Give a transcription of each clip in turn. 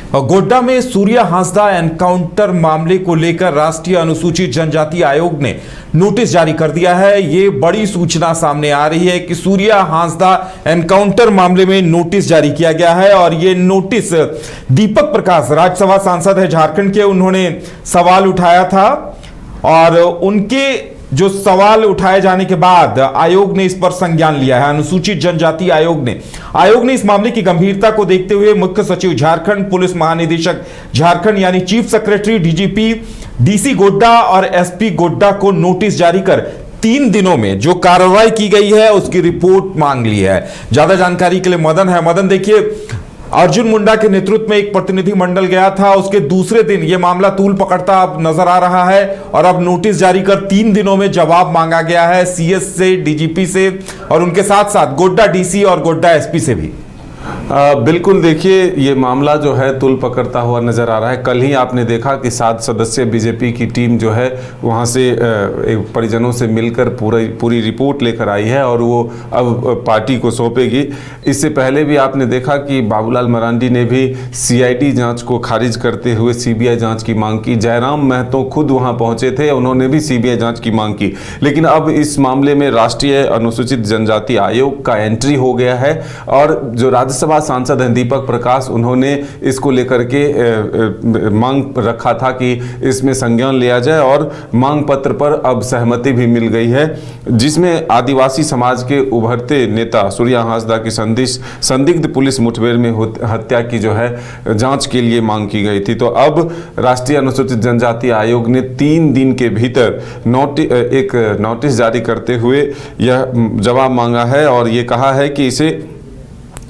गोड्डा में सूर्या हांसदा एनकाउंटर मामले को लेकर राष्ट्रीय अनुसूचित जनजाति आयोग ने नोटिस जारी कर दिया है। ये बड़ी सूचना सामने आ रही है कि सूर्या हांसदा एनकाउंटर मामले में नोटिस जारी किया गया है और ये नोटिस दीपक प्रकाश राज्यसभा सांसद है झारखंड के, उन्होंने सवाल उठाया था और उनके जो सवाल उठाए जाने के बाद आयोग ने इस पर संज्ञान लिया है। अनुसूचित जनजाति आयोग ने इस मामले की गंभीरता को देखते हुए मुख्य सचिव झारखंड, पुलिस महानिदेशक झारखंड यानी chief secretary, DGP, DC Godda और एसपी गोड्डा को नोटिस जारी कर 3 दिनों में जो कार्रवाई की गई है उसकी रिपोर्ट मांग ली है। ज्यादा जानकारी के लिए मदन है। मदन, देखिए, अर्जुन मुंडा के नेतृत्व में एक प्रतिनिधि मंडल गया था, उसके दूसरे दिन यह मामला तूल पकड़ता अब नजर आ रहा है और अब नोटिस जारी कर 3 दिनों में जवाब मांगा गया है सीएस से, डीजीपी से और उनके साथ साथ गोड्डा डीसी और गोड्डा एसपी से भी। बिल्कुल, देखिए, ये मामला जो है तुल पकड़ता हुआ नजर आ रहा है। कल ही आपने देखा कि 7 सदस्यीय बीजेपी की टीम जो है वहाँ से परिजनों से मिलकर पूरी रिपोर्ट लेकर आई है और वो अब पार्टी को सौंपेगी। इससे पहले भी आपने देखा कि बाबूलाल मरांडी ने भी सीआईडी जांच को खारिज करते हुए सीबीआई जांच की मांग की। जयराम महतो खुद वहाँ पहुँचे थे, उन्होंने भी सीबीआई जाँच की मांग की। लेकिन अब इस मामले में राष्ट्रीय अनुसूचित जनजाति आयोग का एंट्री हो गया है और जो राज्यसभा सांसद हैं दीपक प्रकाश, उन्होंने इसको लेकर के मांग रखा था कि इसमें संज्ञान लिया जाए और मांग पत्र पर अब सहमति भी मिल गई है, जिसमें आदिवासी समाज के उभरते नेता सूर्या हांसदा की संदिग्ध पुलिस मुठभेड़ में हत्या की जो है जांच के लिए मांग की गई थी। तो अब राष्ट्रीय अनुसूचित जनजाति आयोग ने 3 दिन के भीतर एक नोटिस जारी करते हुए यह जवाब मांगा है और ये कहा है कि इसे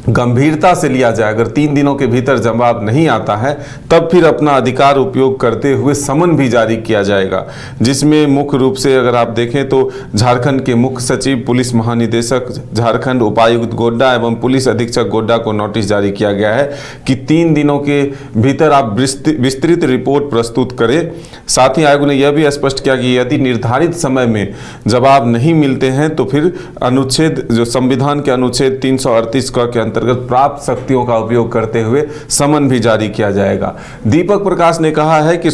गंभीरता से लिया जाए। अगर 3 दिनों के भीतर जवाब नहीं आता है तब फिर अपना अधिकार उपयोग करते हुए समन भी जारी किया जाएगा, जिसमें मुख्य रूप से अगर आप देखें तो झारखंड के मुख्य सचिव, पुलिस महानिदेशक झारखंड, उपायुक्त गोड्डा एवं पुलिस अधीक्षक गोड्डा को नोटिस जारी किया गया है कि 3 दिनों के भीतर आप विस्तृत रिपोर्ट प्रस्तुत करें। साथ ही आयोग ने यह भी स्पष्ट किया कि यदि निर्धारित समय में जवाब नहीं मिलते हैं तो फिर अनुच्छेद जो संविधान के अनुच्छेद 338 के अंतर्गत प्राप्त शक्तियों का उपयोग करते हुए समन भी जारी किया जाएगा। दीपक प्रकाश ने कहा है कि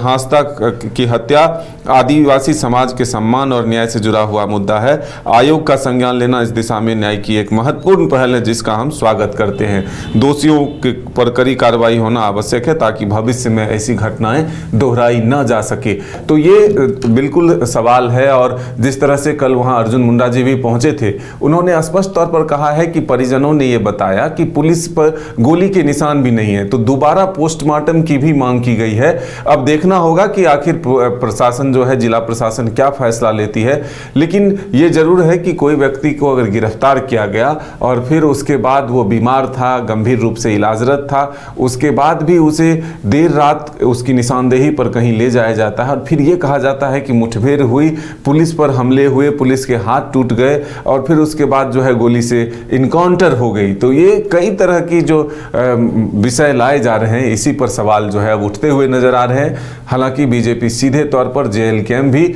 हांसदा की हत्या आदिवासी समाज के सम्मान और न्याय से जुड़ा हुआ मुद्दा है। आयोग का संज्ञान लेना इस दिशा में न्याय की एक महत्वपूर्ण पहल है, जिसका हम स्वागत करते हैं। दोषियों पर कड़ी कार्रवाई होना आवश्यक है ताकि भविष्य में ऐसी घटनाएं दोहराई न जा सके। तो ये बिल्कुल सवाल है और जिस तरह से कल वहां अर्जुन मुंडा जी भी पहुंचे थे, उन्होंने स्पष्ट तौर पर कहा है कि परिजनों ने ये बताया कि पुलिस पर गोली के निशान भी नहीं है, तो दोबारा पोस्टमार्टम की भी मांग की गई है। अब देखना होगा कि आखिर प्रशासन जो है, जिला प्रशासन क्या फैसला लेती है। लेकिन ये जरूर है कि कोई व्यक्ति को अगर गिरफ्तार किया गया और फिर उसके बाद वो बीमार था, गंभीर रूप से इलाजरत था, उसके बाद भी उसे देर रात उसकी निशानदेही पर कहीं ले जाया जाता है और फिर ये कहा जाता है कि मुठभेड़ हुई, पुलिस पर हमले हुए, पुलिस के हाथ टूट गए और फिर उसके बाद जो है गोली से इनकाउंटर हो गई। तो ये कई तरह की जो विषय लाए जा रहे हैं, इसी पर सवाल जो है उठते हुए नजर आ रहे हैं। हालांकि बीजेपी सीधे तौर पर जेएलकेएम भी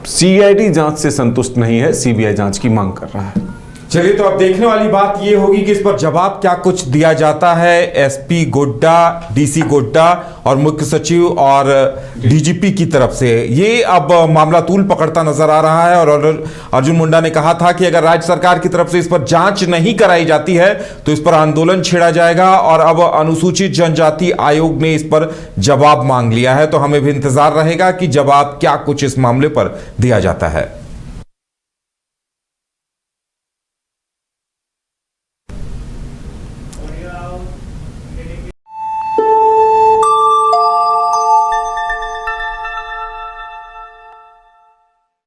सीआईडी जांच से संतुष्ट नहीं है, सीबीआई जांच की मांग कर रहा है। चलिए, तो अब देखने वाली बात यह होगी कि इस पर जवाब क्या कुछ दिया जाता है एसपी गोड्डा, डीसी गोड्डा और मुख्य सचिव और डीजीपी की तरफ से। ये अब मामला तूल पकड़ता नजर आ रहा है और अर्जुन मुंडा ने कहा था कि अगर राज्य सरकार की तरफ से इस पर जांच नहीं कराई जाती है तो इस पर आंदोलन छेड़ा जाएगा और अब अनुसूचित जनजाति आयोग ने इस पर जवाब मांग लिया है। तो हमें भी इंतजार रहेगा कि जवाब क्या कुछ इस मामले पर दिया जाता है।